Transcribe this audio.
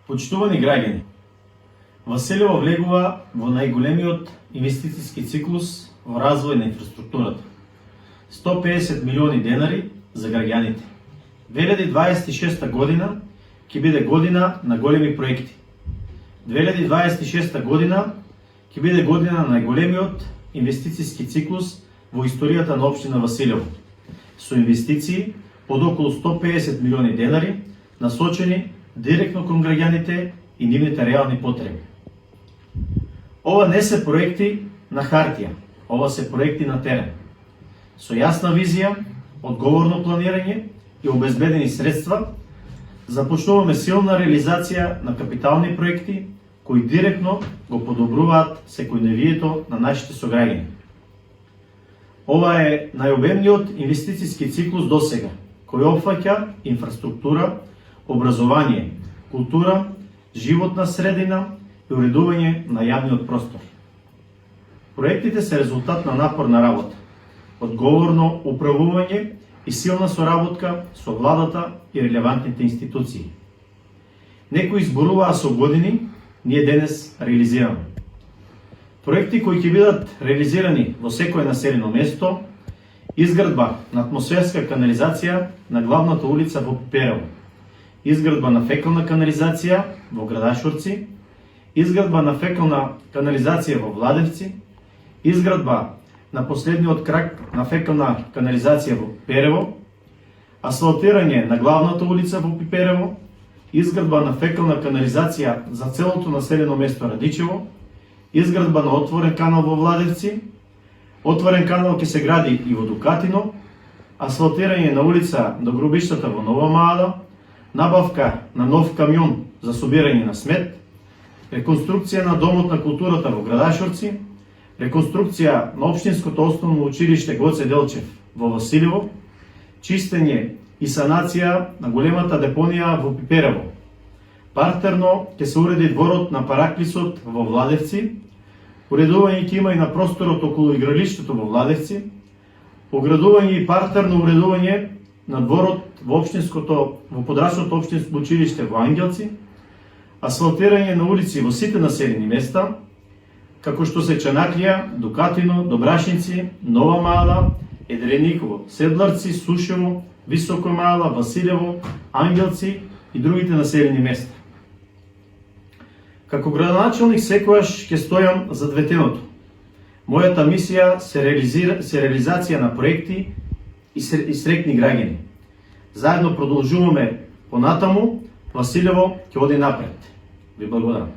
Почитувани граѓани, Василево влегува во најголемиот инвестициски циклус во развој на инфраструктурата. 150 милиони денари за граѓаните. 2026 година ќе биде година на големи проекти. 2026 година ќе биде година на најголемиот инвестициски циклус во историјата на општина Василево, со инвестиции од околу 150 милиони денари насочени директно кон граѓаните и нивните реални потреби. Ова не се проекти на хартија, ова се проекти на терен. Со јасна визија, одговорно планирање и обезбедени средства, започнуваме силна реализација на капитални проекти кои директно го подобруваат секојдневието на нашите сограѓани. Ова е најобемниот инвестициски циклус досега, кој опфаќа инфраструктура, образование, култура, животна средина и уредување на јавниот простор. Проектите се резултат на напорна работа, одговорно управување и силна соработка со владата и релевантните институции. Некои зборуваа со години, ние денес реализираме. Проекти кои ќе бидат реализирани во секое населено место: изградба на атмосферска канализација на главната улица во Пиперево, изградба на фекална канализација во Градашорци, изградба на фекална канализација во Владевци, изградба на последниот крак на фекална канализација во Пиперево, асфалтирање на главната улица во Пиперево, изградба на фекална канализација за целото населено место Радичево, изградба на отворен канал во Владевци, отворен канал ќе се гради и во Дукатино, асфалтирање на улица до гробиштата во Нова Маала, набавка на нов камион за собирање на смет, реконструкција на Домот на културата во Градашорци, реконструкција на Општинското основно училиште Гоце Делчев во Василево, чистење и санација на големата депонија во Пиперево. Партерно ќе се уреди дворот на Параклисот во Владевци, уредување ќе има и на просторот околу игралиштето во Владевци, оградување и партерно уредување на дворот во подрачното општинско училиште во Ангелци, асфалтирање на улици во сите населени места, како што се Чанаклија, Дукатино, Добрашинци, Нова Маала, Едрениково, Седларци, Сушево, Високо Маала, Василево, Ангелци и другите населени места. Како градоначалник секогаш ќе стојам за ветеното. Мојата мисија се реализација на проекти и среќни граѓани. Заедно продолжуваме понатаму, Василево ќе оди напред. Ви благодарам.